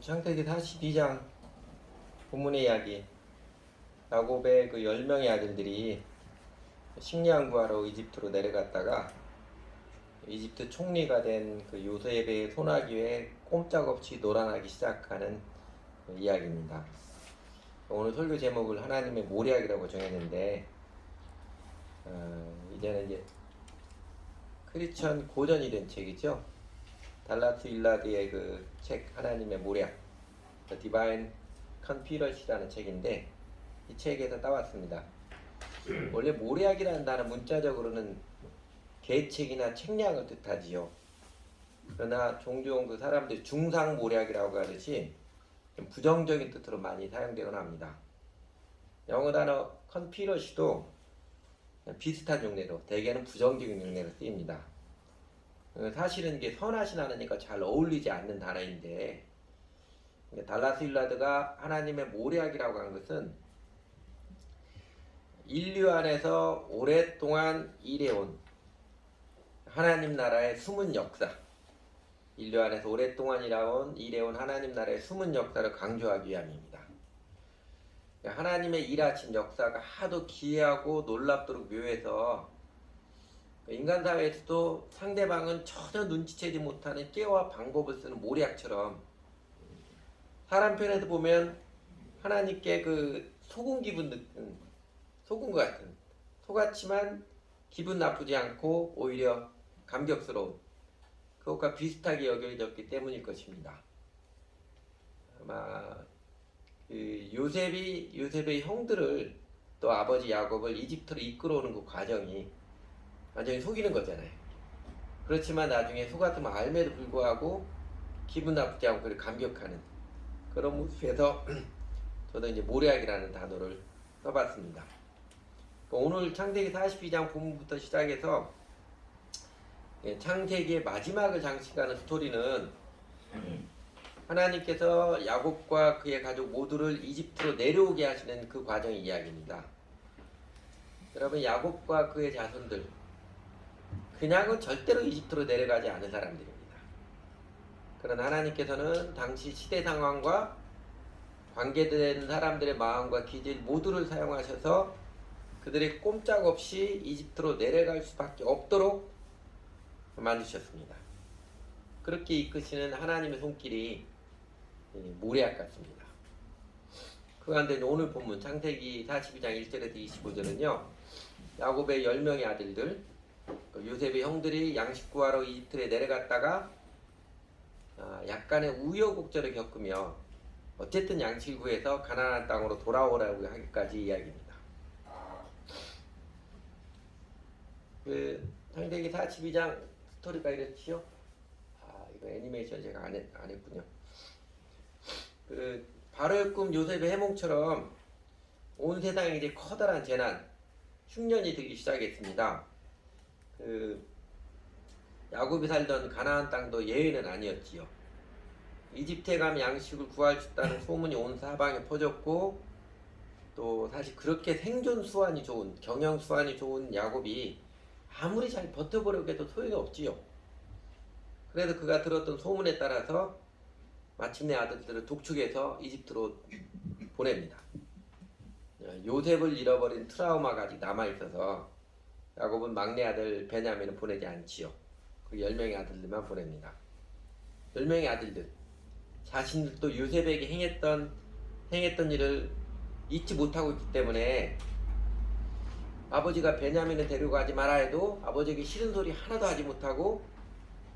창세기 42장 본문의 이야기. 야곱의 그 10명의 아들들이 식량 구하러 이집트로 내려갔다가 이집트 총리가 된 그 요셉의 소나기에 꼼짝없이 놀아나기 시작하는 그 이야기입니다. 오늘 설교 제목을 하나님의 모략이라고 정했는데 이제는 이제 크리스천 고전이 된 책이죠. 달라스 윌라드의 그 책 하나님의 모략, The Divine Conspiracy라는 책인데 이 책에서 따왔습니다. 원래 모략이라는 단어 문자적으로는 계책이나 책략을 뜻하지요. 그러나 종종 그 사람들이 중상모략이라고 하듯이 좀 부정적인 뜻으로 많이 사용되곤 합니다. 영어 단어 conspiracy도 비슷한 용례로 대개는 부정적인 용례로 쓰입니다. 사실은 이게 선하신 하나님과 잘 어울리지 않는 단어인데 달라스 윌라드가 하나님의 모략이라고 한 것은 인류 안에서 오랫동안 일해온 하나님 나라의 숨은 역사, 인류 안에서 오랫동안 일해온 하나님 나라의 숨은 역사를 강조하기 위함입니다. 하나님의 일하신 역사가 하도 기이하고 놀랍도록 묘해서 인간 사회에서도 상대방은 전혀 눈치채지 못하는 깨와 방법을 쓰는 모략처럼 사람 편에서 보면 하나님께 그 속은 기분 느끼는 속은 것 같은 속았지만 기분 나쁘지 않고 오히려 감격스러운 그것과 비슷하게 여겨졌기 때문일 것입니다. 아마 그 요셉의 형들을 또 아버지 야곱을 이집트로 이끌어오는 그 과정이 완전히 속이는 거잖아요. 그렇지만 나중에 속았으면 알매도 불구하고 기분 나쁘지 않고 감격하는 그런 모습에서 저도 이제 모략이라는 단어를 써봤습니다. 오늘 창세기 42장 본문부터 시작해서 창세기의 마지막을 장식하는 스토리는 하나님께서 야곱과 그의 가족 모두를 이집트로 내려오게 하시는 그 과정의 이야기입니다. 여러분, 야곱과 그의 자손들 그냥은 절대로 이집트로 내려가지 않은 사람들입니다. 그러나 하나님께서는 당시 시대 상황과 관계된 사람들의 마음과 기질 모두를 사용하셔서 그들이 꼼짝없이 이집트로 내려갈 수밖에 없도록 만드셨습니다. 그렇게 이끄시는 하나님의 손길이 모략 같습니다. 그 가운데 오늘 본문 창세기 42장 1절에서 25절은요. 야곱의 10명의 아들들 요셉의 형들이 양식 구하러 이집트에 내려갔다가 약간의 우여곡절을 겪으며 어쨌든 양식을 구해서 가나안 땅으로 돌아오라고 하기까지 이야기입니다. 그 창세기 42장 스토리가 이렇지요. 이거 애니메이션 제가 안 했군요. 그 바로의 꿈 요셉의 해몽처럼 온 세상에 이제 커다란 재난, 흉년이 들기 시작했습니다. 그 야곱이 살던 가나안 땅도 예외는 아니었지요. 이집트에 가면 양식을 구할 수 있다는 소문이 온 사방에 퍼졌고 또 사실 그렇게 생존 수완이 좋은 경영 수완이 좋은 야곱이 아무리 잘 버텨보려고 해도 소용이 없지요. 그래서 그가 들었던 소문에 따라서 마침내 아들들을 독촉해서 이집트로 보냅니다. 요셉을 잃어버린 트라우마가 아직 남아있어서 야곱은 막내 아들 베냐민을 보내지 않지요. 그 10명의 아들들만 보냅니다. 10명의 아들들 자신들도 요셉에게 행했던 일을 잊지 못하고 있기 때문에 아버지가 베냐민을 데려가지 말아 해도 아버지에게 싫은 소리 하나도 하지 못하고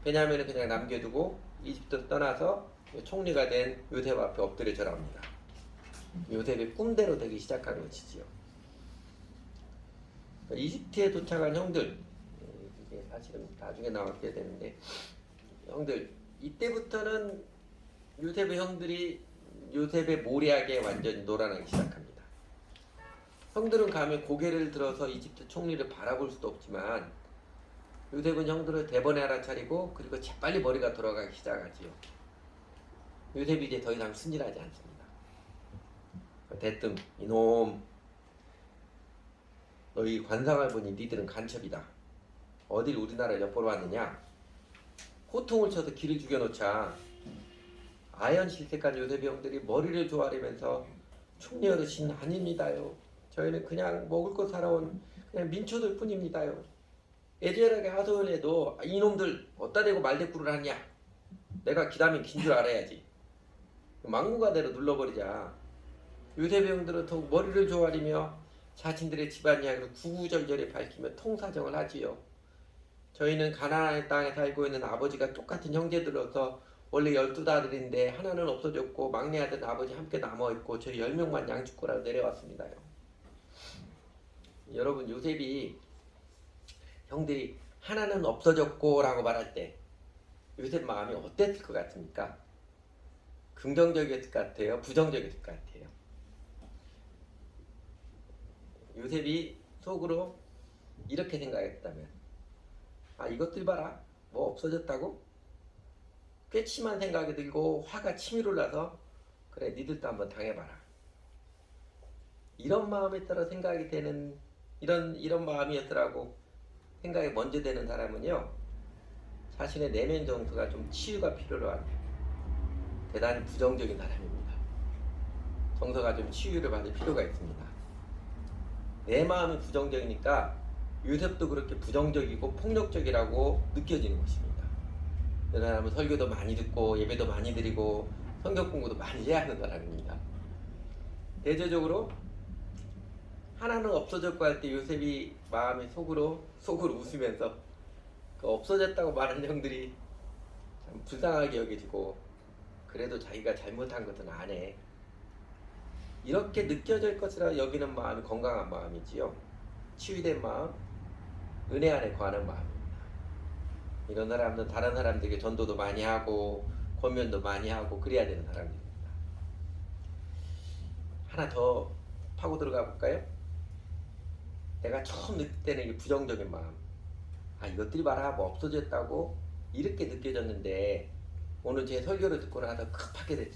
베냐민을 그냥 남겨두고 이집트로 떠나서 총리가 된 요셉 앞에 엎드려 절합니다. 요셉의 꿈대로 되기 시작한 것이지요. 이집트에 도착한 형들, 이게 사실은 나중에 나왔어야 되는데 형들, 이때부터는 요셉의 형들이 요셉의 모략에 완전히 놀아나기 시작합니다. 형들은 가면 고개를 들어서 이집트 총리를 바라볼 수도 없지만 요셉은 형들을 대번에 알아차리고 그리고 재빨리 머리가 돌아가기 시작하지요. 요셉이 이제 더 이상 순진하지 않습니다. 대뜸 이놈 너희 관상을 보니 니들은 간첩이다. 어딜 우리나라를 엿보러 왔느냐? 호통을 쳐서 기를 죽여놓자. 아연 실색한 요셉의 형들이 머리를 조아리면서 총리 어르신 아닙니다요. 저희는 그냥 먹을 거 살아온 그냥 민초들 뿐입니다요. 애절하게 하소연해도 이놈들 어디다 대고 말대꾸를 하냐. 내가 기담이 긴 줄 알아야지. 막무가내로 눌러버리자. 요셉의 형들은 더욱 머리를 조아리며 자신들의 집안 이야기를 구구절절히 밝히며 통사정을 하지요. 저희는 가나안 땅에 살고 있는 아버지가 똑같은 형제들로서 원래 12아들인데 하나는 없어졌고 막내 아들 아버지 함께 남아있고 저희 10명만 양축구라로 내려왔습니다요. 여러분 요셉이 형들이 하나는 없어졌고 라고 말할 때 요셉 마음이 어땠을 것 같습니까? 긍정적이었을 것 같아요? 부정적이었을 것 같아요? 요셉이 속으로 이렇게 생각했다면 아 이것들 봐라 뭐 없어졌다고? 괘씸한 생각이 들고 화가 치밀어 올라서 그래 니들도 한번 당해봐라 이런 마음에 따라 생각이 되는 이런 마음이었더라고 생각이 먼저 되는 사람은요 자신의 내면 정서가 좀 치유가 필요로 한 대단히 부정적인 사람입니다. 정서가 좀 치유를 받을 필요가 있습니다. 내 마음이 부정적이니까 요셉도 그렇게 부정적이고 폭력적이라고 느껴지는 것입니다. 이 사람은 설교도 많이 듣고 예배도 많이 드리고 성경 공부도 많이 해야 하는 사람입니다. 대체적으로 하나는 없어졌고 할 때 요셉이 마음이 속으로 웃으면서 그 없어졌다고 말하는 형들이 참 불쌍하게 여겨지고 그래도 자기가 잘못한 것은 안 해. 이렇게 느껴질 것이라 여기는 마음이 건강한 마음이지요. 치유된 마음, 은혜 안에 거하는 마음입니다. 이런 사람들은 다른 사람들에게 전도도 많이 하고 권면도 많이 하고 그래야 되는 사람들입니다. 하나 더 파고 들어가 볼까요? 내가 처음 느낄 때는 이 부정적인 마음 아 이것들이 봐라 뭐 없어졌다고 이렇게 느껴졌는데 오늘 제 설교를 듣고 나서 급하게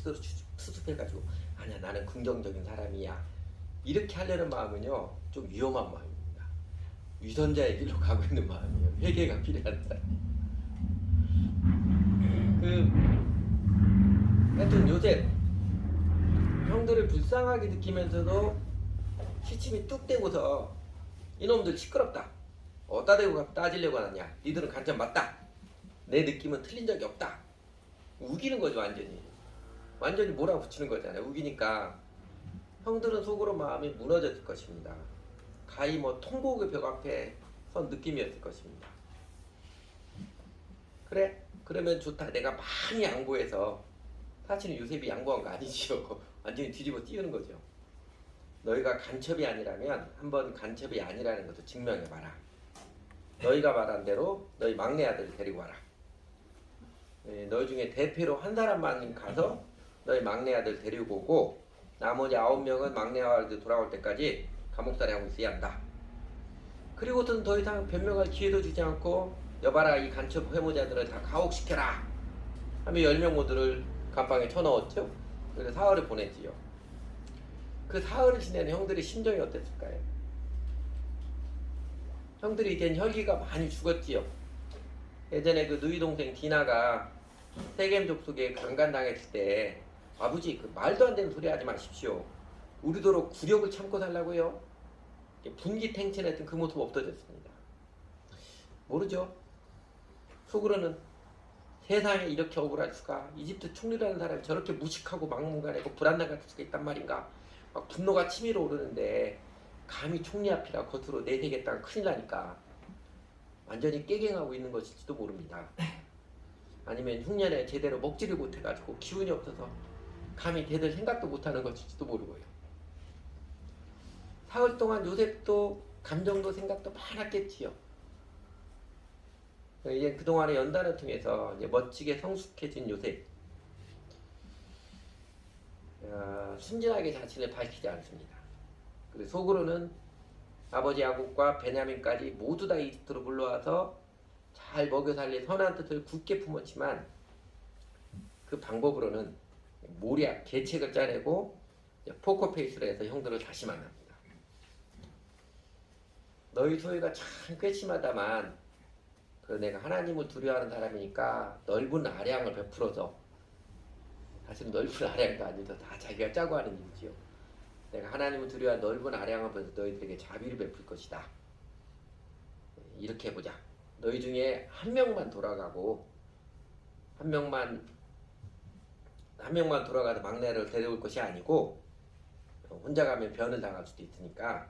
수습해가지고 아니야 나는 긍정적인 사람이야 이렇게 하려는 마음은요 좀 위험한 마음입니다. 위선자의 길로 가고 있는 마음이에요. 회개가 필요한 사람. 하여튼 요셉 형들을 불쌍하게 느끼면서도 시침이 뚝 떼고서 이놈들 시끄럽다 어디다 대고 따지려고 하느냐 니들은 간첩 맞다 내 느낌은 틀린 적이 없다 우기는 거죠. 완전히 몰아붙이는 거잖아요. 우기니까 형들은 속으로 마음이 무너졌을 것입니다. 가히 뭐 통곡의 벽 앞에 선 느낌이었을 것입니다. 그래? 그러면 좋다. 내가 많이 양보해서 사실은 요셉이 양보한 거 아니지요. 완전히 뒤집어 띄우는 거죠. 너희가 간첩이 아니라면 한번 간첩이 아니라는 것도 증명해봐라. 너희가 말한 대로 너희 막내 아들 데리고 와라. 너희 중에 대표로 한 사람만 가서 너희 막내 아들 데리고 오고 나머지 9명은 막내 아들 돌아올 때까지 감옥살이 하고 있어야 한다. 그리고는 더 이상 변명할 기회도 주지 않고 여봐라 이 간첩 회모자들을 다 가혹시켜라 하며 10명 모두를 감방에 쳐넣었죠. 그래서 사흘을 보냈지요. 그 사흘을 지내는 형들의 심정이 어땠을까요? 형들이 이젠 혈기가 많이 죽었지요. 예전에 그 누이 동생 디나가 세겜 족속에 강간당했을 때 아버지 그 말도 안 되는 소리 하지 마십시오. 우리도록 굴욕을 참고 살라고요. 분기탱천했던 그 모습 없어졌습니다. 모르죠. 속으로는 세상에 이렇게 억울할 수가 이집트 총리라는 사람이 저렇게 무식하고 막무가내고 불안당할 수가 있단 말인가 막 분노가 치밀어 오르는데 감히 총리 앞이라 겉으로 내세겠다가 큰일 나니까 완전히 깨갱하고 있는 것일지도 모릅니다. 아니면 흉년에 제대로 먹지를 못해가지고 기운이 없어서 감히 대들 생각도 못하는 것일지도 모르고요. 사흘 동안 요셉도 감정도 생각도 많았겠지요. 이제 그동안의 연단을 통해서 이제 멋지게 성숙해진 요셉 순진하게 자신을 밝히지 않습니다. 그리고 속으로는 아버지 야곱과 베냐민까지 모두 다 이집트로 불러와서 잘 먹여 살릴 선한 뜻을 굳게 품었지만 그 방법으로는 모략, 계책을 짜내고 포커페이스로 해서 형들을 다시 만납니다. 너희 소유가 참 괘씸하다만 그 내가 하나님을 두려워하는 사람이니까 넓은 아량을 베풀어서 사실 넓은 아량도 아니죠. 다 자기가 짜고 하는 일이지요. 내가 하나님을 두려워 넓은 아량을 보면서 너희들에게 자비를 베풀 것이다. 이렇게 해보자. 너희 중에 한 명만 돌아가고 한 명만 돌아가서 막내를 데려올 것이 아니고 혼자 가면 변을 당할 수도 있으니까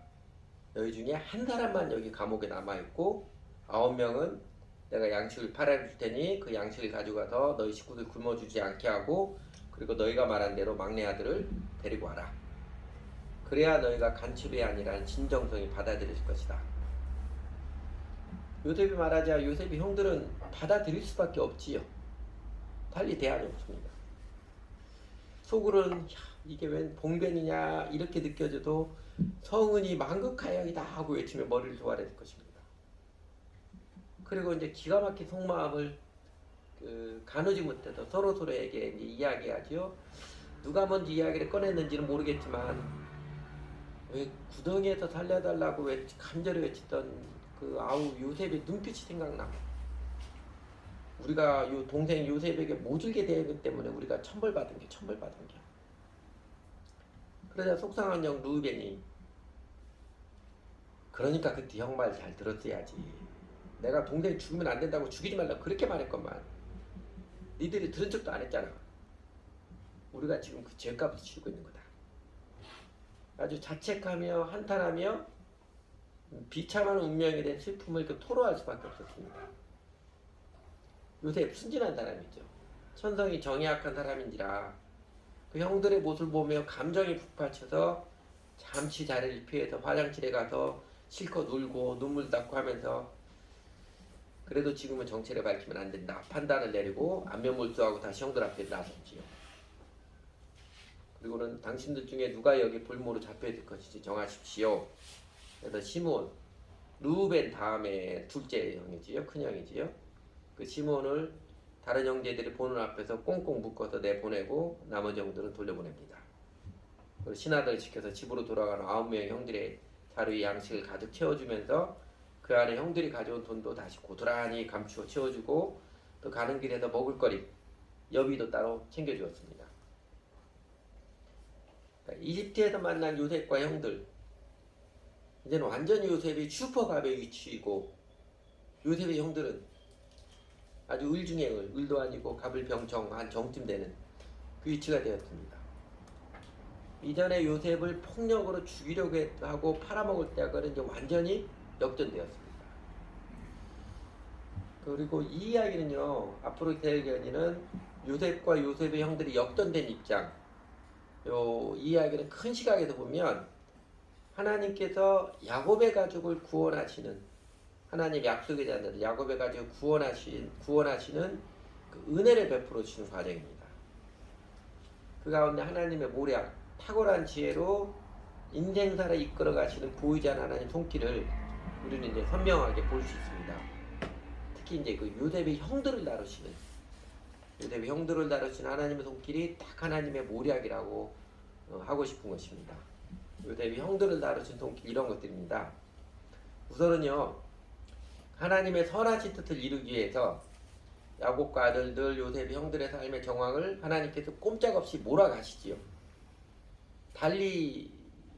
너희 중에 한 사람만 여기 감옥에 남아있고 9명은 내가 양식을 팔아줄 테니 그 양식을 가져가서 너희 식구들 굶어주지 않게 하고 그리고 너희가 말한 대로 막내 아들을 데리고 와라. 그래야 너희가 간첩이 아니라 진정성이 받아들일 것이다. 요셉이 말하자 요셉이 형들은 받아들일 수밖에 없지요. 달리 대안이 없습니다. 속으로는 이게 웬 봉변이냐 이렇게 느껴져도 성은이 만극하여이다 하고 외치며 머리를 조아릴 것입니다. 그리고 이제 기가 막힌 속마음을 가누지 못해서 서로에게 이제 이야기하지요. 누가 먼저 이야기를 꺼냈는지는 모르겠지만 왜 구덩이에서 살려달라고 간절히 외치던 그 아우 요셉의 눈빛이 생각나. 우리가 요 동생 요셉에게 모질게 대하기 때문에 우리가 천벌받은 게. 그러자 속상한 형 루벤이 그러니까 그때 형 말 잘 들었어야지. 내가 동생 죽으면 안 된다고 죽이지 말라고 그렇게 말했건만 니들이 들은 척도 안 했잖아. 우리가 지금 그 죄값을 치르고 있는 거다. 아주 자책하며 한탄하며 비참한 운명에 대한 슬픔을 토로할 수밖에 없었습니다. 요셉 순진한 사람이죠. 천성이 정이 악한 사람인지라 그 형들의 모습을 보며 감정이 북받쳐서 잠시 자리를 피해서 화장실에 가서 실컷 울고 눈물 닦고 하면서 그래도 지금은 정체를 밝히면 안 된다 판단을 내리고 안면몰수하고 다시 형들 앞에 나섰지요. 그리고는 당신들 중에 누가 여기 볼모로 잡혀있을 것인지 정하십시오. 그래서 시몬, 루벤 다음에 둘째 형이지요. 큰 형이지요. 그 시몬을 다른 형제들이 보는 앞에서 꽁꽁 묶어서 내보내고 나머지 형들은 돌려보냅니다. 그리고 신하들을 지켜서 집으로 돌아가는 9명의 형들의 자루에 양식을 가득 채워주면서 그 안에 형들이 가져온 돈도 다시 고스란히 감추어 채워주고 또 가는 길에서 먹을거리, 여비도 따로 챙겨주었습니다. 그러니까 이집트에서 만난 요셉과 형들 이제는 완전히 요셉이 슈퍼갑의 위치이고 요셉의 형들은 아주 을 중에 을도 아니고 갑을 병정한 정쯤 되는 그 위치가 되었습니다. 이전에 요셉을 폭력으로 죽이려고 하고 팔아먹을 때하고는 이제 완전히 역전되었습니다. 그리고 이 이야기는요 앞으로 될 이야기는 요셉과 요셉의 형들이 역전된 입장 이 이야기는 큰 시각에서 보면 하나님께서 야곱의 가족을 구원하시는 하나님 약속의 자들 야곱의 가족을 구원하시는 그 은혜를 베풀어 주시는 과정입니다. 그 가운데 하나님의 모략 탁월한 지혜로 인생사를 이끌어 가시는 보이지 않는 하나님 손길을 우리는 이제 선명하게 볼 수 있습니다. 특히 이제 그 요셉의 형들을 다루시는 하나님의 손길이 딱 하나님의 모략이라고 하고 싶은 것입니다. 요셉이 형들을 다루신 손길 이런 것들입니다. 우선은요 하나님의 선하신 뜻을 이루기 위해서 야곱과 아들들 요셉의 형들의 삶의 정황을 하나님께서 꼼짝없이 몰아가시지요. 달리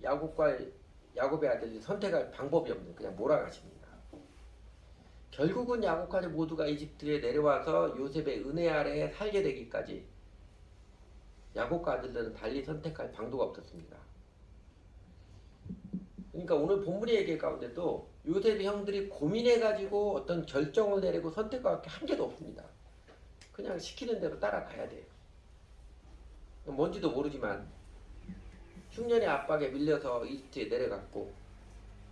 야곱의 아들들이 선택할 방법이 없는 그냥 몰아가십니다. 결국은 야곱까지 모두가 이집트에 내려와서 요셉의 은혜 아래에 살게 되기까지 야곱과 아들들은 달리 선택할 방도가 없었습니다. 그러니까 오늘 본문의 얘기 가운데도 요셉의 형들이 고민해가지고 어떤 결정을 내리고 선택할 게 한 개도 없습니다. 그냥 시키는 대로 따라가야 돼요. 뭔지도 모르지만 흉년의 압박에 밀려서 이집트에 내려갔고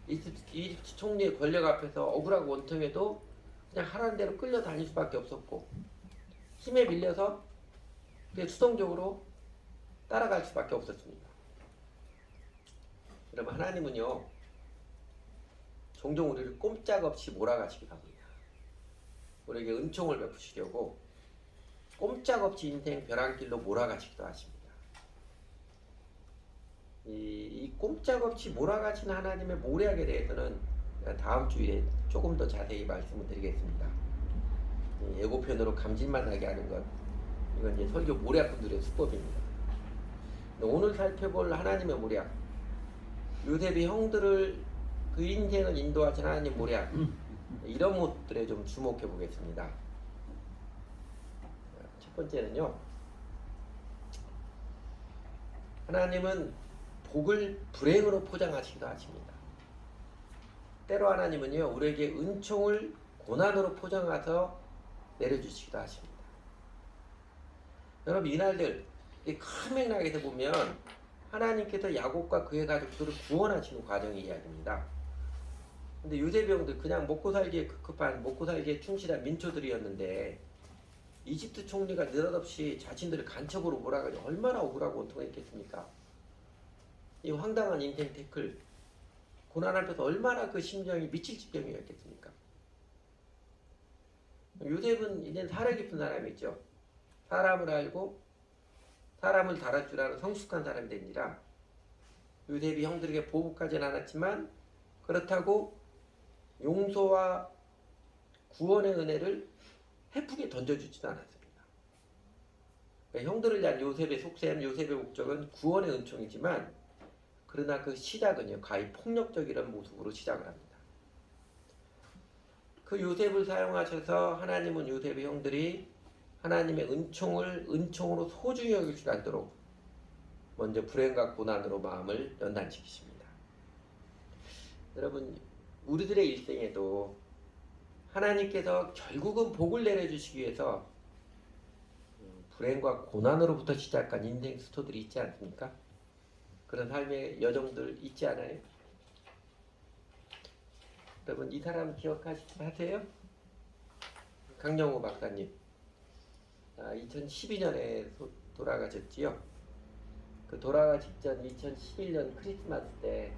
이집트 총리의 권력 앞에서 억울하고 원통해도 그냥 하라는 대로 끌려다닐 수밖에 없었고 힘에 밀려서 그냥 수동적으로 따라갈 수밖에 없었습니다. 여러분 하나님은요 종종 우리를 꼼짝없이 몰아가시기도 합니다. 우리에게 은총을 베푸시려고 꼼짝없이 인생 벼랑길로 몰아가시기도 하십니다. 이 꼼짝없이 몰아가시는 하나님의 모략에 대해서는 다음 주에 조금 더 자세히 말씀을 드리겠습니다. 예고편으로 감질만 나게 하는 것 이건 이제 설교 모략분들의 수법입니다. 오늘 살펴볼 하나님의 모략, 요셉이 형들을 그 인생을 인도하신 하나님 모략, 이런 것들에 좀 주목해 보겠습니다. 첫 번째는요, 하나님은 복을 불행으로 포장하시기도 하십니다. 때로 하나님은요, 우리에게 은총을 고난으로 포장해서 내려주시기도 하십니다. 여러분, 이날들 큰 맥락에서 보면 하나님께서 야곱과 그의 가족들을 구원하시는 과정의 이야기입니다. 근데 요셉의 형들 그냥 먹고 살기에 급급한, 먹고 살기에 충실한 민초들이었는데 이집트 총리가 느닷없이 자신들을 간첩으로 몰아가지고 얼마나 억울하고 원통했겠습니까? 이 황당한 인생 태클, 고난 앞에서 얼마나 그 심정이 미칠 지경이었겠습니까? 요셉은 이제 살아 깊은 사람이죠. 사람을 알고 사람을 다룰 줄 아는 성숙한 사람이 되니라. 요셉이 형들에게 보복하진 않았지만 그렇다고 용서와 구원의 은혜를 헤프게 던져주지도 않았습니다. 그러니까 형들을 위한 요셉의 속셈, 요셉의 목적은 구원의 은총이지만 그러나 그 시작은요, 가히 폭력적이라는 모습으로 시작을 합니다. 그 요셉을 사용하셔서 하나님은 요셉의 형들이 하나님의 은총을 은총으로 소중히 여길 줄 알도록 먼저 불행과 고난으로 마음을 연단시키십니다. 여러분, 우리들의 일생에도 하나님께서 결국은 복을 내려주시기 위해서 불행과 고난으로부터 시작한 인생 스토리들이 있지 않습니까? 그런 삶의 여정들 있지 않아요? 여러분, 이 사람 기억하세요? 강영호 박사님. 2012년에 돌아가셨지요. 그 돌아가 직전 2011년 크리스마스 때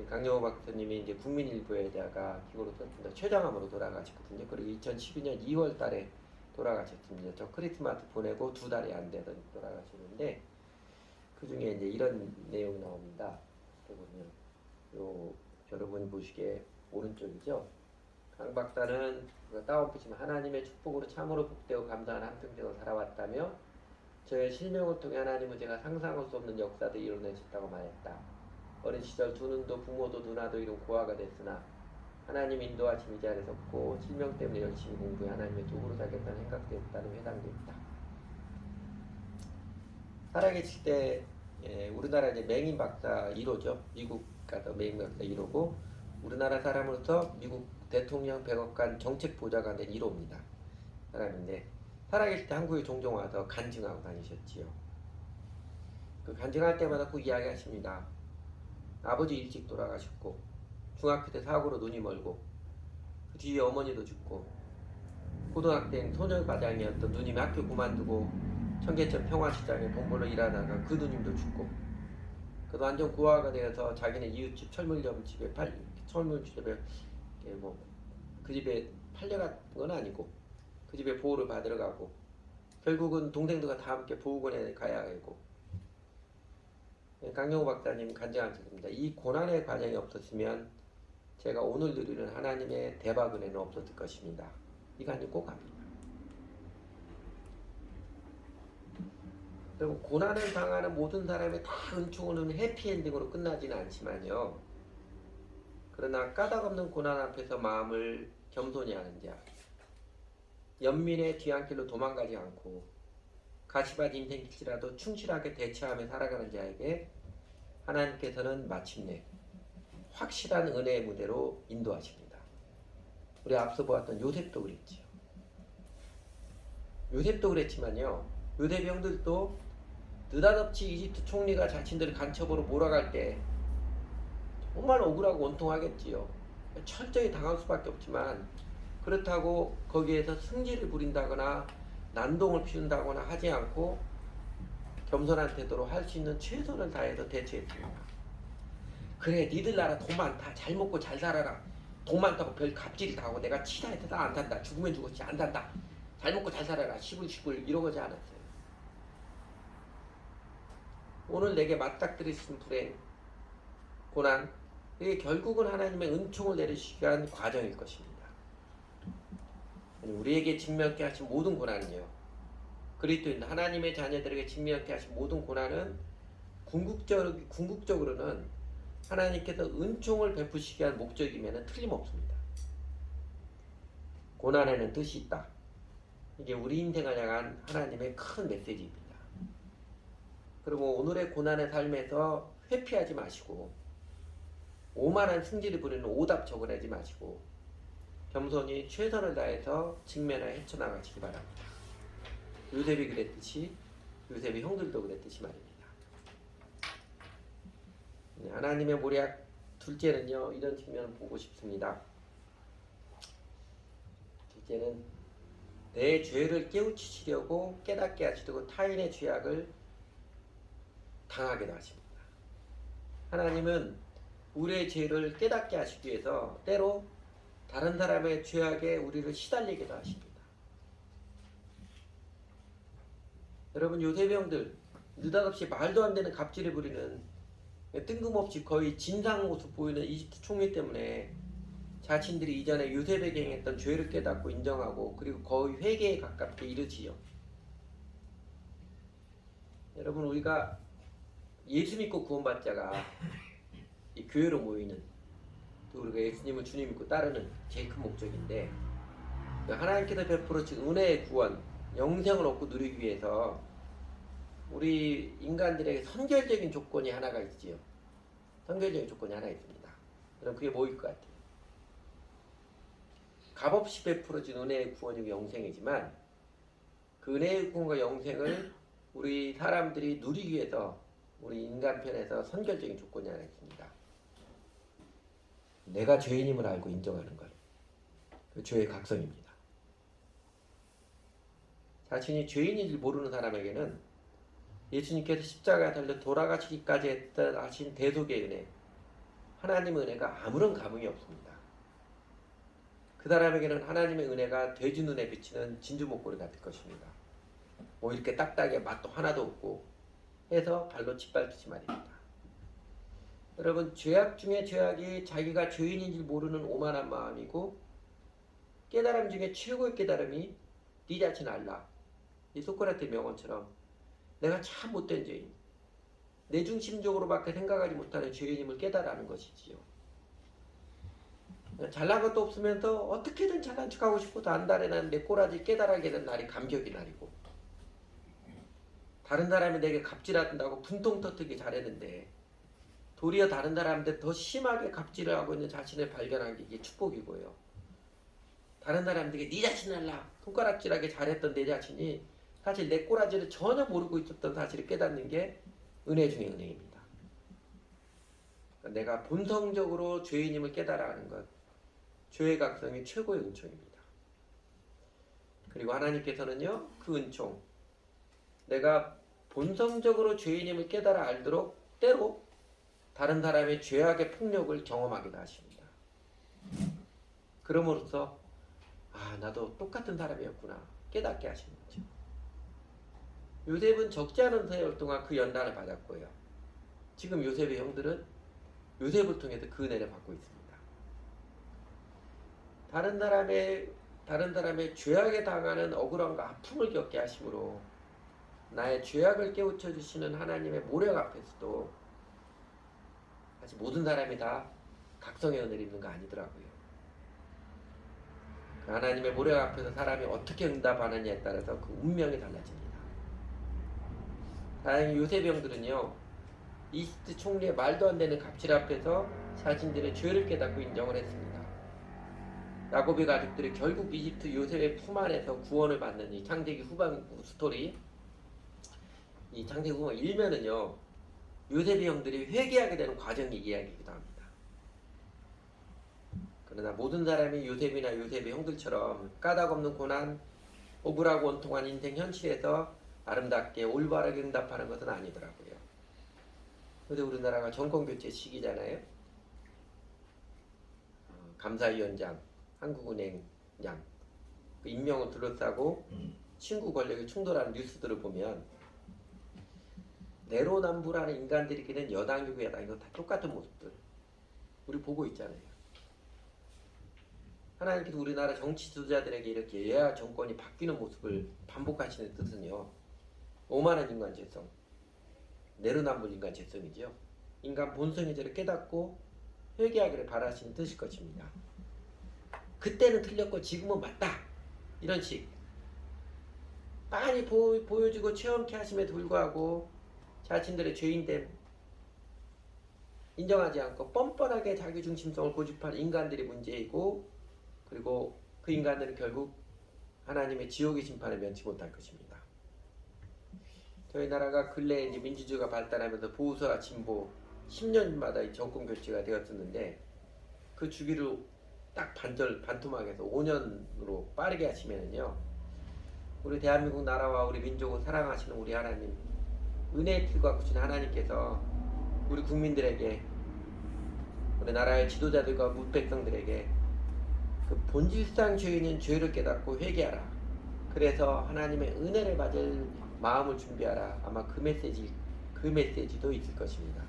강영호 박사님이 이제 국민일보에다가 기고로 썼습니다. 췌장암으로 돌아가셨거든요. 그리고 2012년 2월 달에 돌아가셨습니다. 저 크리스마스 보내고 2달이 안 되던 돌아가셨는데 그 중에 이제 이런 내용이 나옵니다. 보면 여러분이 보시기에 오른쪽이죠. 강 박사는 다운표시면 하나님의 축복으로 참으로 복되고 감사한 한평생을 살아왔다며 저의 실명을 통해 하나님은 제가 상상할 수 없는 역사도 이뤄내셨다고 말했다. 어린 시절 두 눈도 부모도 누나도 이룬 고아가 됐으나 하나님 인도하심 이 자리에 섰고 실명 때문에 열심히 공부해 하나님의 도구로 살겠다는 생각되었다는 회상도 있다. 살아계실 때 우리나라 이제 맹인 박사 1호죠. 미국 가서 맹인 박사 1호고 우리나라 사람으로서 미국 대통령 백악관 정책보좌관 된 1호입니다. 사람인데 살아계실 때 한국에 종종 와서 간증하고 다니셨지요. 그 간증할 때마다 그 이야기하십니다. 아버지 일찍 돌아가셨고 중학교 때 사고로 눈이 멀고 그 뒤에 어머니도 죽고 고등학생 소녀과장이었던 누님이 학교 그만두고 청계천 평화시장에 봉벌로 일하다가 그 누님도 죽고 그래도 완전 고아가 되어서 자기네 이웃집 철물점 집에 철물집에 그 집에 팔려간 건 아니고 그 집에 보호를 받으러 가고 결국은 동생들과 다 함께 보호원에 가야 하고 강영호 박사님 간증하셨습니다. 이 고난의 과정이 없었으면 제가 오늘 누리는 하나님의 대박 은혜는 없었을 것입니다. 이 간증 꼭 합니다. 그리고 고난을 당하는 모든 사람이 다 은총을 해피엔딩으로 끝나지는 않지만요. 그러나 까닭없는 고난 앞에서 마음을 겸손히 하는 자, 연민의 뒤안길로 도망가지 않고 가시밭 인생길이라도 충실하게 대처하며 살아가는 자에게 하나님께서는 마침내 확실한 은혜의 무대로 인도하십니다. 우리 앞서 보았던 요셉도 그랬지요. 요셉도 그랬지만요. 요셉의 형들도 느닷없이 이집트 총리가 자신들을 간첩으로 몰아갈 때 정말 억울하고 원통하겠지요. 철저히 당할 수밖에 없지만 그렇다고 거기에서 승질을 부린다거나 난동을 피운다거나 하지 않고 겸손한 태도로 할 수 있는 최선을 다해서 대처했습니다. 그래, 니들 나라 돈 많다. 잘 먹고 잘 살아라. 돈 많다고 별 갑질 다 하고 내가 치사해서 나 안 산다. 죽으면 죽었지 안 산다. 잘 먹고 잘 살아라. 시불시불 이러고지 않았어요. 오늘 내게 맞닥뜨리신 불행, 고난, 이게 결국은 하나님의 은총을 내리시기 위한 과정일 것입니다. 우리에게 직면케 하신 모든 고난은요, 그리스도인 하나님의 자녀들에게 직면케 하신 모든 고난은 궁극적으로는 하나님께서 은총을 베푸시기 위한 목적이면 틀림없습니다. 고난에는 뜻이 있다. 이게 우리 인생을 향한 하나님의 큰 메시지입니다. 그리고 오늘의 고난의 삶에서 회피하지 마시고 오만한 승질을 부리는 오답적을 하지 마시고 겸손히 최선을 다해서 직면에 헤쳐나가시기 바랍니다. 요셉이 그랬듯이 요셉의 형들도 그랬듯이 말입니다. 하나님의 모략 둘째는요, 이런 측면을 보고 싶습니다. 둘째는 내 죄를 깨우치시려고 깨닫게 하시려고 타인의 죄악을 당하게도 하십니다. 하나님은 우리의 죄를 깨닫게 하시기 위해서 때로 다른 사람의 죄악에 우리를 시달리게도 하십니다. 여러분, 요셉의 형들 느닷없이 말도 안 되는 갑질을 부리는 뜬금없이 거의 진상 모습 보이는 이집트 총리 때문에 자신들이 이전에 요셉에게 행했던 죄를 깨닫고 인정하고 그리고 거의 회개에 가깝게 이르지요. 여러분, 우리가 예수 믿고 구원받자가 이 교회로 모이는, 또 우리가 예수님을 주님 믿고 따르는 제일 큰 목적인데, 하나님께서 베풀어진 은혜의 구원, 영생을 얻고 누리기 위해서 우리 인간들에게 선결적인 조건이 하나가 있지요. 선결적인 조건이 하나 있습니다. 그럼 그게 뭐일 것 같아요? 값없이 베풀어진 은혜의 구원이고 영생이지만 그 은혜의 구원과 영생을 우리 사람들이 누리기 위해서 우리 인간편에서 선결적인 조건이 하나 있습니다. 내가 죄인임을 알고 인정하는 것. 그 죄의 각성입니다. 자신이 죄인인 줄 모르는 사람에게는 예수님께서 십자가에 달려 돌아가시기까지 했던 하신 대속의 은혜, 하나님의 은혜가 아무런 감흥이 없습니다. 그 사람에게는 하나님의 은혜가 돼지 눈에 비치는 진주 목걸이 같을 것입니다. 뭐 이렇게 딱딱하게 맛도 하나도 없고 해서 발로 짓밟듯이 말입니다. 여러분, 죄악 중에 죄악이 자기가 죄인인 줄 모르는 오만한 마음이고, 깨달음 중에 최고의 깨달음이 네 자신 알라. 이 소크라테 명언처럼 내가 참 못된 죄인, 내 중심적으로밖에 생각하지 못하는 죄인임을 깨달아는 것이지요. 잘난 것도 없으면서 어떻게든 잘난 척하고 싶어도 안달에는 내 꼬라지 깨달아게 된 날이 감격의 날이고, 다른 사람이 내게 갑질한다고 분통 터뜨리기 잘했는데 도리어 다른 사람한테 더 심하게 갑질을 하고 있는 자신을 발견한 게 이게 축복이고요. 다른 사람들에게 네 자신 알라 손가락질하게 잘했던 내 자신이 사실 내 꼬라지를 전혀 모르고 있었던 사실을 깨닫는 게 은혜 중의 은혜입니다. 내가 본성적으로 죄인임을 깨달아 하는 것, 죄의 각성이 최고의 은총입니다. 그리고 하나님께서는요, 그 은총, 내가 본성적으로 죄인임을 깨달아 알도록 때로 다른 사람의 죄악의 폭력을 경험하기도 하십니다. 그럼으로써 나도 똑같은 사람이었구나 깨닫게 하시는 거죠. 요셉은 적지 않은 세월 동안 그 연단을 받았고요. 지금 요셉의 형들은 요셉을 통해서 그 은혜를 받고 있습니다. 다른 사람의 죄악에 당하는 억울함과 아픔을 겪게 하심으로 나의 죄악을 깨우쳐 주시는 하나님의 모략 앞에서도 사실 모든 사람이 다 각성의 은혜를 입는 거 아니더라고요. 그 하나님의 모략 앞에서 사람이 어떻게 응답하느냐에 따라서 그 운명이 달라집니다. 다행히 요셉의 형들은요, 이집트 총리의 말도 안 되는 갑질 앞에서 자신들의 죄를 깨닫고 인정을 했습니다. 야곱의 가족들이 결국 이집트 요셉의 품 안에서 구원을 받는 이 창세기 후반 스토리, 이 창세기 후반 1면은요, 요셉의 형들이 회개하게 되는 과정의 이야기이기도 합니다. 그러나 모든 사람이 요셉이나 요셉의 형들처럼 까닭없는 고난, 억울하고 원통한 인생 현실에서 아름답게 올바르게 응답하는 것은 아니더라고요. 그런데 우리나라가 정권교체 시기잖아요. 감사위원장, 한국은행장 그 임명을 둘러싸고 친구 권력이 충돌하는 뉴스들을 보면 내로남불하는 인간들이기는 여당이고 야당이고 다 똑같은 모습들 우리 보고 있잖아요. 하나님께서 우리나라 정치 지도자들에게 이렇게 예하 정권이 바뀌는 모습을 반복하시는 뜻은요, 오만한 인간 죄성, 내로남불 인간 죄성이죠. 인간 본성의 죄를 깨닫고 회개하기를 바라시는 뜻일 것입니다. 그때는 틀렸고 지금은 맞다, 이런 식 많이 보여주고 체험케 하심에도 불구하고 자신들의 죄인됨 인정하지 않고 뻔뻔하게 자기중심성을 고집하는 인간들이 문제이고, 그리고 그 인간들은 결국 하나님의 지옥의 심판을 면치 못할 것입니다. 저희 나라가 근래에 이제 민주주의가 발달하면서 보수와 진보 10년마다 정권 교체가 되었었는데, 그 주기를 딱 반토막에서 5년으로 빠르게 하시면은요, 우리 대한민국 나라와 우리 민족을 사랑하시는 우리 하나님, 은혜의 틀과 구신 하나님께서 우리 국민들에게, 우리 나라의 지도자들과 무백성들에게 그 본질상 죄인인 죄를 깨닫고 회개하라, 그래서 하나님의 은혜를 받을 마음을 준비하라, 아마 그 메시지도 있을 것입니다.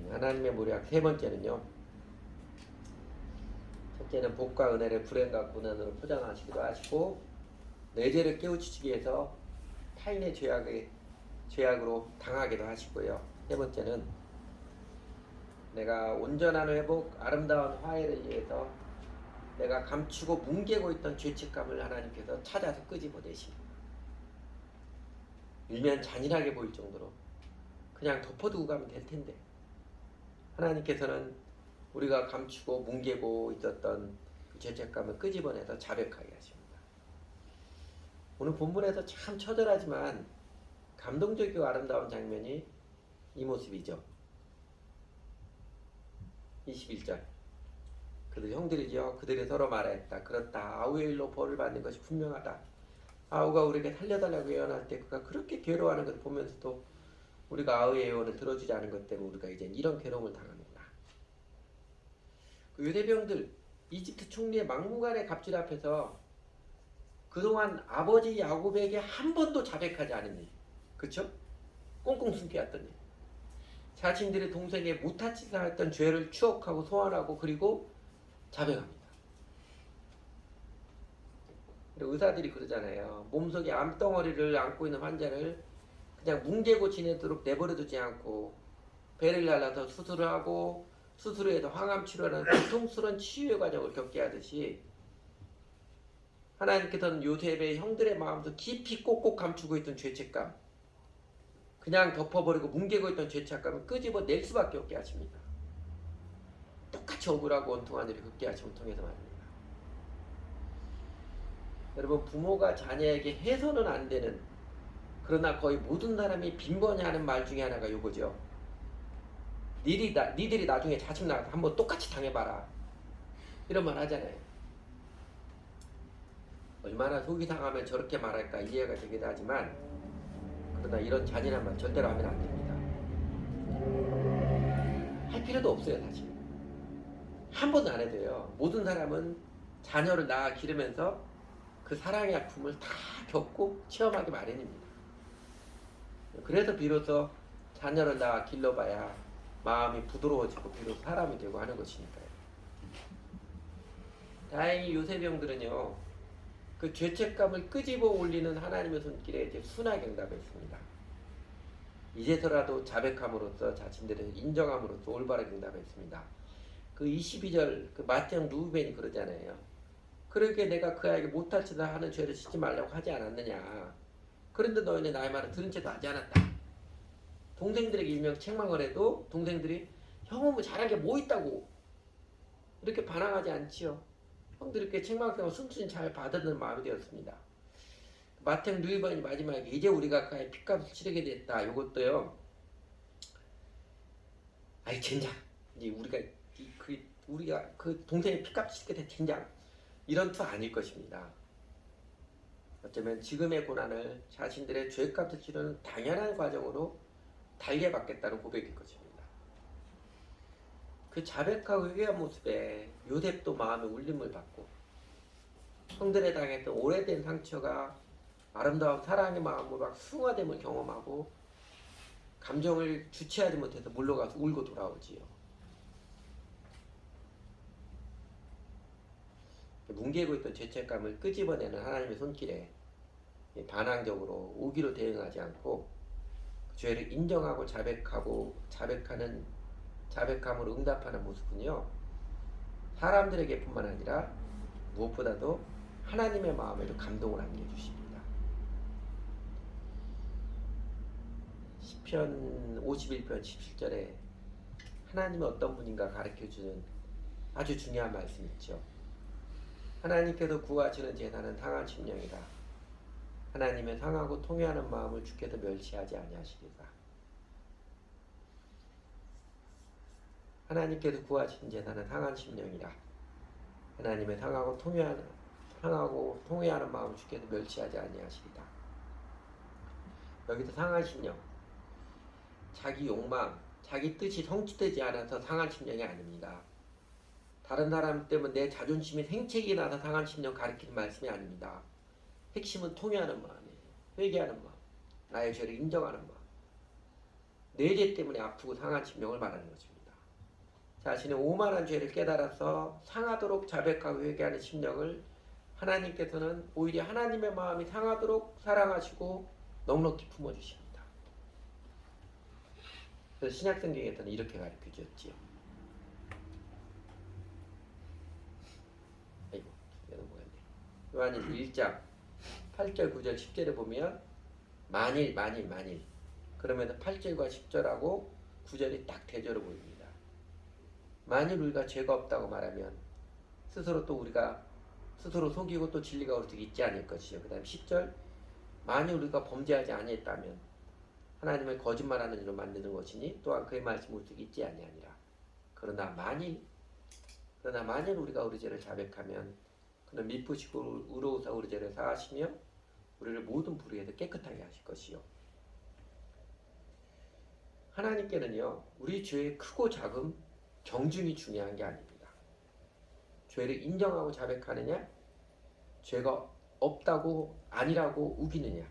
하나님의 모략 세 번째는요, 첫째는 복과 은혜를 불행과 고난으로 포장하시기도 하시고, 내 죄를 깨우치시기 위해서 타인의 죄악으로 당하기도 하시고요. 세 번째는 내가 온전한 회복, 아름다운 화해를 위해서 내가 감추고 뭉개고 있던 죄책감을 하나님께서 찾아서 끄집어내시고, 일면 잔인하게 보일 정도로 그냥 덮어두고 가면 될 텐데, 하나님께서는 우리가 감추고 뭉개고 있었던 그 죄책감을 끄집어내서 자백하게 하십니다. 오늘 본문에서 참 처절하지만 감동적이고 아름다운 장면이 이 모습이죠. 21절. 그들 형들이죠. 그들이 서로 말했다. 그렇다. 아우의 일로 벌을 받는 것이 분명하다. 아우가 우리에게 살려달라고 예언할 때 그가 그렇게 괴로워하는 것을 보면서도 우리가 아우의 예언을 들어주지 않은 것 때문에 우리가 이제 이런 괴로움을 당합니다. 그 유대병들, 이집트 총리의 막무가내 갑질 앞에서 그동안 아버지 야곱에게 한 번도 자백하지 않은 일, 그쵸? 꽁꽁 숨겨왔던 일, 자신들의 동생의 무타치사 했던 죄를 추억하고 소환하고 그리고 자백합니다. 의사들이 그러잖아요. 몸속에 암덩어리를 안고 있는 환자를 그냥 뭉개고 지내도록 내버려두지 않고 배를 날라서 수술을 하고, 수술을 해서 항암 치료라는 고통스러운 치유의 과정을 겪게 하듯이, 하나님께서는 요셉의 형들의 마음도 깊이 꼭꼭 감추고 있던 죄책감, 그냥 덮어버리고 뭉개고 있던 죄책감을 끄집어낼 수밖에 없게 하십니다. 똑같이 억울하고 원통한 일을 겪게 하심을 통해서 말입니다. 여러분, 부모가 자녀에게 해서는 안 되는, 그러나 거의 모든 사람이 빈번히 하는 말 중에 하나가 이거죠. 니들이 나중에 자식 낳아서 한번 똑같이 당해봐라, 이런 말 하잖아요. 얼마나 속이 상하면 저렇게 말할까 이해가 되기도 하지만, 그러나 이런 잔인한 말 절대로 하면 안 됩니다. 할 필요도 없어요. 사실 한 번도 안 해도요. 모든 사람은 자녀를 낳아 기르면서 그 사랑의 아픔을 다 겪고 체험하기 마련입니다. 그래서 비로소 자녀를 낳아 길러봐야 마음이 부드러워지고 비로소 사람이 되고 하는 것이니까요. 다행히 요셉 형들은요, 그 죄책감을 끄집어 올리는 하나님의 손길에 이제 순하게 응답했습니다. 이제서라도 자백함으로써 자신들을 인정함으로써 올바르게 응답했습니다. 그 22절 그 맏형 루벤이 그러잖아요. 그렇게 내가 그 아이에게 못할지다 하는 죄를 짓지 말라고 하지 않았느냐. 그런데 너희는 나의 말을 들은 채도 하지 않았다. 동생들에게 일명 책망을 해도 동생들이 형은 뭐 잘한 게 뭐 있다고 이렇게 반항하지 않지요. 형들이 이렇게 책망성을 순순히 잘 받아들이는 마음이 되었습니다. 맏형 루벤이 마지막에 이제 우리가 그 아이 핏값을 치르게 됐다. 이것도요. 아이 젠장. 이제 우리가 그 동생의 핏값을 치르게 된 젠장. 이런 투 아닐 것입니다. 어쩌면 지금의 고난을 자신들의 죄값을 치르는 당연한 과정으로 달려받겠다는 고백일 것입니다. 그 자백하고 회개한 모습에 요셉도 마음의 울림을 받고, 형들에 당했던 오래된 상처가 아름다운 사랑의 마음으로 막 승화됨을 경험하고 감정을 주체하지 못해서 물러가서 울고 돌아오지요. 뭉개고 있던 죄책감을 끄집어내는 하나님의 손길에 반항적으로 오기로 대응하지 않고 죄를 인정하고 자백함으로 응답하는 모습은요, 사람들에게뿐만 아니라 무엇보다도 하나님의 마음에도 감동을 안겨주십니다. 시편 51편 17절에 하나님은 어떤 분인가 가르쳐주는 아주 중요한 말씀이 있죠. 하나님께서 구하시는 제사는 상한 심령이라. 하나님의 상하고 통회하는 마음을 주께서 멸시하지 아니하시리라. 하나님께서 구하시는 제사는 상한 심령이라. 하나님의 상하고 통회하는 마음을 주께서 멸시하지 아니하시리라. 여기서 상한 심령, 자기 욕망, 자기 뜻이 성취되지 않아서 상한 심령이 아닙니다. 다른 사람 때문에 내 자존심이 생책이 나서 상한 심령 가리키는 말씀이 아닙니다. 핵심은 통회하는 마음이에요. 회개하는 마음, 나의 죄를 인정하는 마음, 내 죄 때문에 아프고 상한 심령을 말하는 것입니다. 자신의 오만한 죄를 깨달아서 상하도록 자백하고 회개하는 심령을 하나님께서는 오히려 하나님의 마음이 상하도록 사랑하시고 넉넉히 품어주십니다. 그래서 신약성경에서는 이렇게 가르쳐 주었지요. 요한일서 1장 8절 9절 10절에 보면 만일 그러면서 8절과 10절하고 9절이 딱 대조로 보입니다. 만일 우리가 죄가 없다고 말하면 우리가 스스로 속이고 또 진리가 우리 속에 있지 않을 것이요. 그 다음 10절 만일 우리가 범죄하지 아니했다면 하나님을 거짓말하는 이로 만드는 것이니 또한 그의 말씀 우리 속에 있지 아니하니라. 그러나 만일 우리가 우리 죄를 자백하면 그는 미쁘시고 의로우사 우리 죄를 사하시며 우리를 모든 불의에서 깨끗하게 하실 것이요. 하나님께는요, 우리 죄의 크고 작음 경중이 중요한 게 아닙니다. 죄를 인정하고 자백하느냐, 죄가 없다고 아니라고 우기느냐,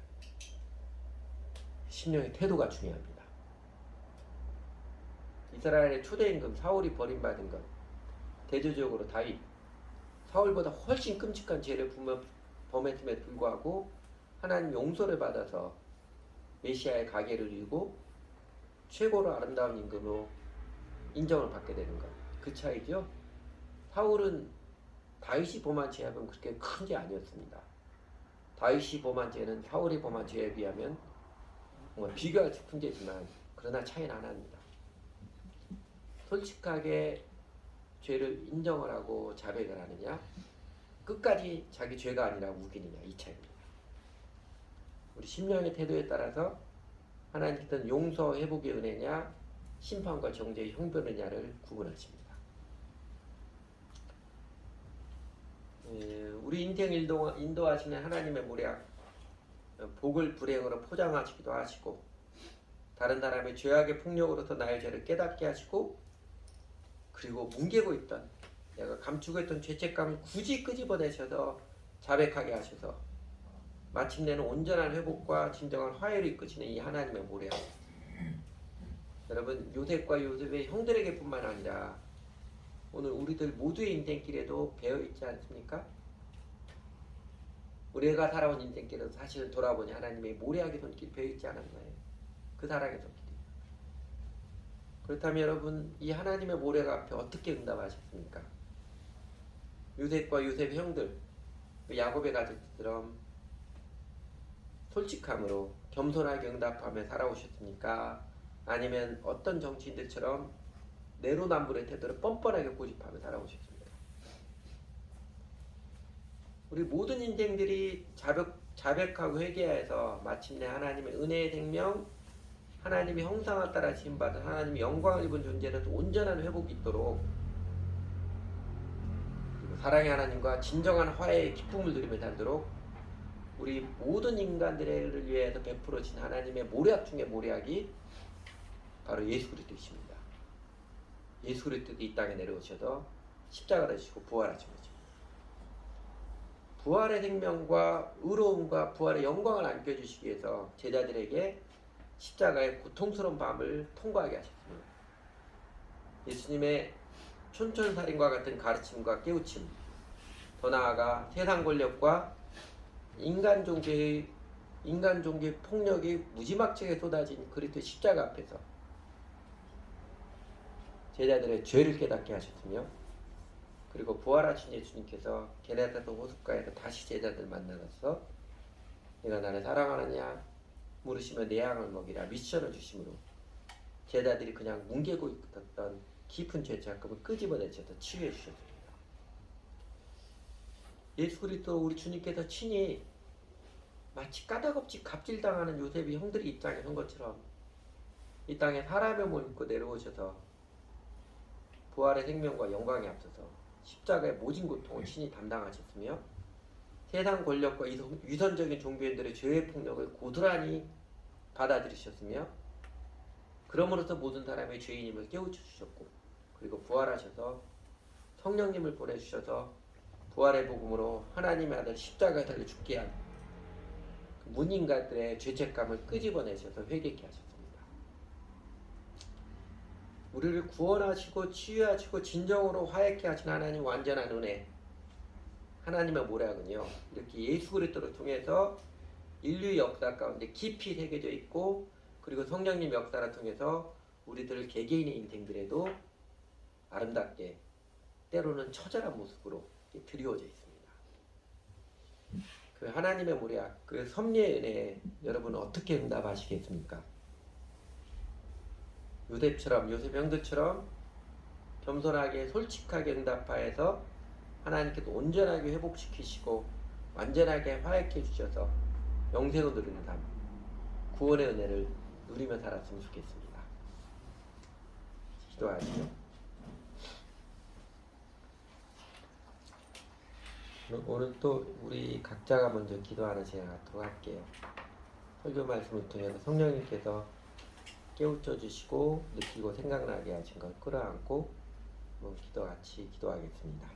심령의 태도가 중요합니다. 이스라엘의 초대 임금 사울이 버림받은 것, 대조적으로 다윗, 사울보다 훨씬 끔찍한 죄를 범했음에도 불구하고 하나님 용서를 받아서 메시아의 가계를 이루고 최고로 아름다운 임금으로 인정을 받게 되는 것, 그 차이죠. 사울은 다윗이 범한 죄하면 그렇게 큰 죄 아니었습니다. 다윗이 범한 죄는 사울이 범한 죄에 비하면 정말 비교할 수 큰 죄지만 그러나 차이는 하나입니다. 솔직하게 죄를 인정을 하고 자백을 하느냐, 끝까지 자기 죄가 아니라 우기느냐, 이 차이입니다. 우리 심령의 태도에 따라서 하나님께서는 용서 회복의 은혜냐, 심판과 정죄의 형벌이냐를 구분하십니다. 우리 인생 인도하시는 하나님의 모략, 복을 불행으로 포장하시기도 하시고 다른 사람의 죄악의 폭력으로서 나의 죄를 깨닫게 하시고 그리고 뭉개고 있던 내가 감추고 있던 죄책감을 굳이 끄집어내셔서 자백하게 하셔서 마침내는 온전한 회복과 진정한 화해를 이끄시는 이 하나님의 모략. 여러분, 요셉과 요셉의 형들에게뿐만 아니라 오늘 우리들 모두의 인생길에도 배어있지 않습니까? 우리가 살아온 인생길은 사실은 돌아보니 하나님의 모략의 손길 배어있지 않았나요? 그 사랑의 손길이. 그렇다면 여러분, 이 하나님의 모략 앞에 어떻게 응답하셨습니까? 요셉과 요셉의 형들, 야곱의 가족처럼 솔직함으로 겸손하게 응답하며 살아오셨습니까? 아니면 어떤 정치인들처럼 내로남불의 태도를 뻔뻔하게 고집하며 살아오셨습니까? 우리 모든 인생들이 자백하고 회개해서 마침내 하나님의 은혜의 생명, 하나님의 형상을 따라 지음받은 하나님의 영광을 입은 존재로서 온전한 회복이 있도록 그리고 사랑의 하나님과 진정한 화해의 기쁨을 누리며 살도록 우리 모든 인간들을 위해서 베풀어진 하나님의 모략 중의 모략이 바로 예수 그리스도이십니다. 예수 그리스도도 이 땅에 내려오셔서 십자가를 지시고 부활하신 거죠. 부활의 생명과 의로움과 부활의 영광을 안겨주시기 위해서 제자들에게 십자가의 고통스러운 밤을 통과하게 하셨습니다. 예수님의 촌철살인과 같은 가르침과 깨우침, 더 나아가 세상 권력과 인간 종교의 폭력이 무지막지하게 쏟아진 그리스도 십자가 앞에서 제자들의 죄를 깨닫게 하셨으며, 그리고 부활하신 예수님께서 게네사도 호숫가에서 다시 제자들 만나서 내가 나를 사랑하느냐 물으시며 내 양을 먹이라 미션을 주심으로 제자들이 그냥 뭉개고 있었던 깊은 죄책감을 끄집어내셔서 치유해 주셨습니다. 예수 그리스도 우리 주님께서 친히 마치 까닭없이 갑질당하는 요셉이 형들이 입장에 선 것처럼 이 땅에 사람의 몸을 입고 내려오셔서 부활의 생명과 영광에 앞서서 십자가의 모진 고통을 친히 담당하셨으며, 세상 권력과 위선적인 종교인들의 죄의 폭력을 고스란히 받아들이셨으며, 그러므로서 모든 사람의 죄인임을 깨우쳐 주셨고, 그리고 부활하셔서 성령님을 보내주셔서 부활의 복음으로 하나님의 아들 십자가에 달려 죽게 한 문인가들의 죄책감을 끄집어내셔서 회개케 하셨습니다. 우리를 구원하시고 치유하시고 진정으로 화해케 하신 하나님 완전한 은혜, 하나님의 모략은요, 이렇게 예수 그리스도를 통해서 인류 역사 가운데 깊이 새겨져 있고, 그리고 성령님 역사를 통해서 우리들 개개인의 인생들에도 아름답게 때로는 처절한 모습으로 드리워져 있습니다. 그 하나님의 모략, 그 섭리의 은혜에 여러분은 어떻게 응답하시겠습니까? 요셉 형들처럼 겸손하게 솔직하게 응답하여서 하나님께서 온전하게 회복시키시고 완전하게 화해해 주셔서 영생을 누리는 삶, 구원의 은혜를 누리며 살았으면 좋겠습니다. 기도하시죠. 오늘 또 우리 각자가 먼저 기도하는 시간 갖도록 할게요. 설교 말씀을 통해서 성령님께서 깨우쳐 주시고 느끼고 생각나게 하신 걸 끌어안고 기도 같이 기도하겠습니다.